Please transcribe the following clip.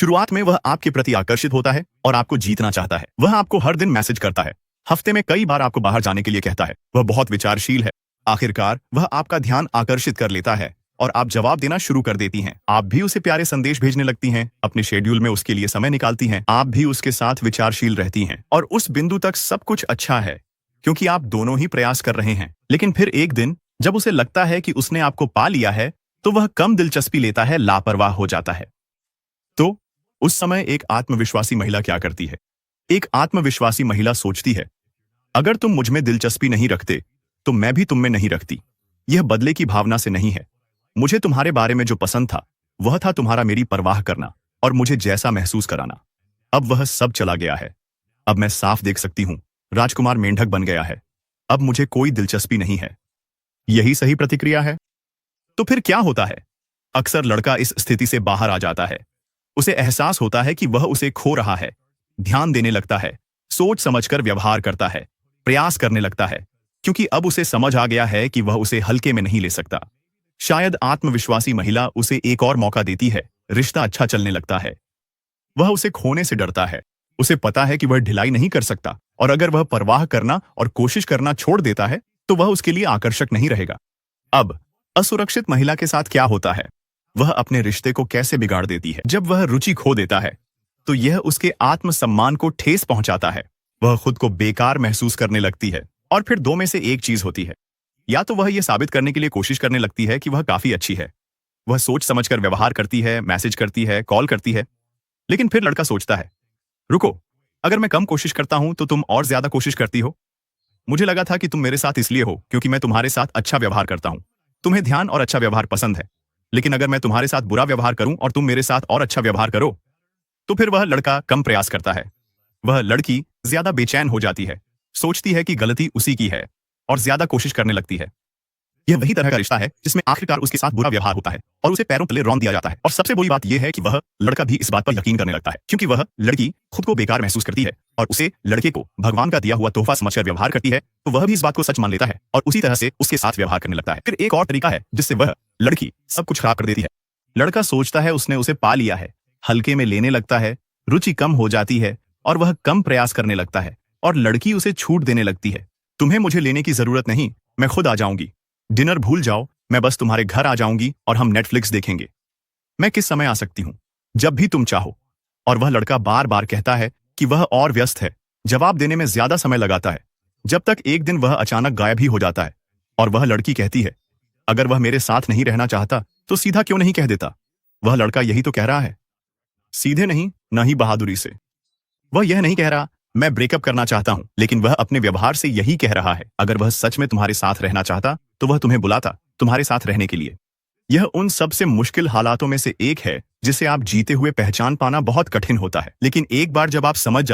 शुरुआत में वह आपके प्रति आकर्षित होता है और आपको जीतना चाहता है। वह आपको हर दिन मैसेज करता है, हफ्ते में कई बार आपको बाहर जाने के लिए कहता है। वह बहुत विचारशील है। आखिरकार वह आपका ध्यान आकर्षित कर लेता है और आप जवाब देना शुरू कर देती हैं। आप भी उसे प्यारे संदेश भेजने लगती हैं, अपने शेड्यूल में उसके लिए समय निकालती हैं। आप भी उसके साथ विचारशील रहती हैं और उस बिंदु तक सब कुछ अच्छा है क्योंकि आप दोनों ही प्रयास कर रहे हैं। लेकिन फिर एक दिन जब उसे लगता है कि उसने आपको पा लिया है तो वह कम दिलचस्पी लेता है, लापरवाह हो जाता है। तो उस समय एक आत्मविश्वासी महिला क्या करती है? एक आत्मविश्वासी महिला सोचती है, अगर तुम मुझ में दिलचस्पी नहीं रखते तो मैं भी तुम में नहीं रखती। यह बदले की भावना से नहीं है। मुझे तुम्हारे बारे में जो पसंद था वह था तुम्हारा मेरी परवाह करना और मुझे जैसा महसूस कराना। अब वह सब चला गया है। अब मैं साफ देख सकती हूं, राजकुमार मेंढक बन गया है। अब मुझे कोई दिलचस्पी नहीं है। यही सही प्रतिक्रिया है। तो फिर क्या होता है? अक्सर लड़का इस स्थिति से बाहर आ जाता है। उसे एहसास होता है कि वह उसे खो रहा है। ध्यान देने लगता है, सोच समझकर व्यवहार करता है, प्रयास करने लगता है, क्योंकि अब उसे समझ आ गया है कि वह उसे हल्के में नहीं ले सकता। शायद आत्मविश्वासी महिला उसे एक और मौका देती है। रिश्ता अच्छा चलने लगता है। वह उसे खोने से डरता है। उसे पता है कि वह ढिलाई नहीं कर सकता और अगर वह परवाह करना और कोशिश करना छोड़ देता है तो वह उसके लिए आकर्षक नहीं रहेगा। अब असुरक्षित महिला के साथ क्या होता है? वह अपने रिश्ते को कैसे बिगाड़ देती है? जब वह रुचि खो देता है तो यह उसके आत्मसम्मान को ठेस पहुंचाता है। वह खुद को बेकार महसूस करने लगती है और फिर दो में से एक चीज होती है। या तो वह यह साबित करने के लिए कोशिश करने लगती है कि वह काफी अच्छी है। वह सोच समझकर व्यवहार करती है, मैसेज करती है, कॉल करती है। लेकिन फिर लड़का सोचता है, रुको, अगर मैं कम कोशिश करता हूं तो तुम और ज्यादा कोशिश करती हो। मुझे लगा था कि तुम मेरे साथ इसलिए हो क्योंकि मैं तुम्हारे साथ अच्छा व्यवहार करता हूं। तुम्हें ध्यान और अच्छा व्यवहार पसंद है। लेकिन अगर मैं तुम्हारे साथ बुरा व्यवहार करूं और तुम मेरे साथ और अच्छा व्यवहार करो तो फिर वह लड़का कम प्रयास करता है। वह लड़की ज्यादा बेचैन हो जाती है, सोचती है कि गलती उसी की है और ज्यादा कोशिश करने लगती है। यह वही तरह का रिश्ता है जिसमें आखिरकार उसके साथ बुरा व्यवहार होता है और उसे पैरों तले रौंद दिया जाता है। और सबसे बुरी बात यह है कि वह लड़का भी इस बात पर यकीन करने लगता है क्योंकि वह लड़की खुद को बेकार महसूस करती है और उसे लड़के को भगवान का दिया हुआ तोहफा समझकर व्यवहार करती है, तो वह भी इस बात को सच मान लेता है और उसी तरह से उसके साथ व्यवहार करने लगता है। फिर एक और तरीका है जिससे वह लड़की सब कुछ खराब कर देती है। लड़का सोचता है उसने उसे पा लिया है, हल्के में लेने लगता है, रुचि कम हो जाती है और वह कम प्रयास करने लगता है और लड़की उसे छूट देने लगती है। तुम्हें मुझे लेने की जरूरत नहीं, मैं खुद आ जाऊंगी। डिनर भूल जाओ, मैं बस तुम्हारे घर आ जाऊंगी और हम नेटफ्लिक्स देखेंगे। मैं किस समय आ सकती हूं? जब भी तुम चाहो। और वह लड़का बार बार कहता है कि वह और व्यस्त है, जवाब देने में ज्यादा समय लगाता है, जब तक एक दिन वह अचानक गायब ही हो जाता है। और वह लड़की कहती है, अगर वह मेरे साथ नहीं रहना चाहता तो सीधा क्यों नहीं कह देता? वह लड़का यही तो कह रहा है, सीधे नहीं, न ही बहादुरी से। वह यह नहीं कह रहा मैं ब्रेकअप करना चाहता हूं, लेकिन वह अपने व्यवहार से यही कह रहा है। अगर वह सच में तुम्हारे साथ रहना चाहता तो वह तुम्हें बुलाता तुम्हारे साथ रहने के लिए। यह उन सबसे मुश्किल हालातों में से एक है जिसे आप जीते हुए पहचान पाना बहुत कठिन होता है। लेकिन एक बार जब आप समझ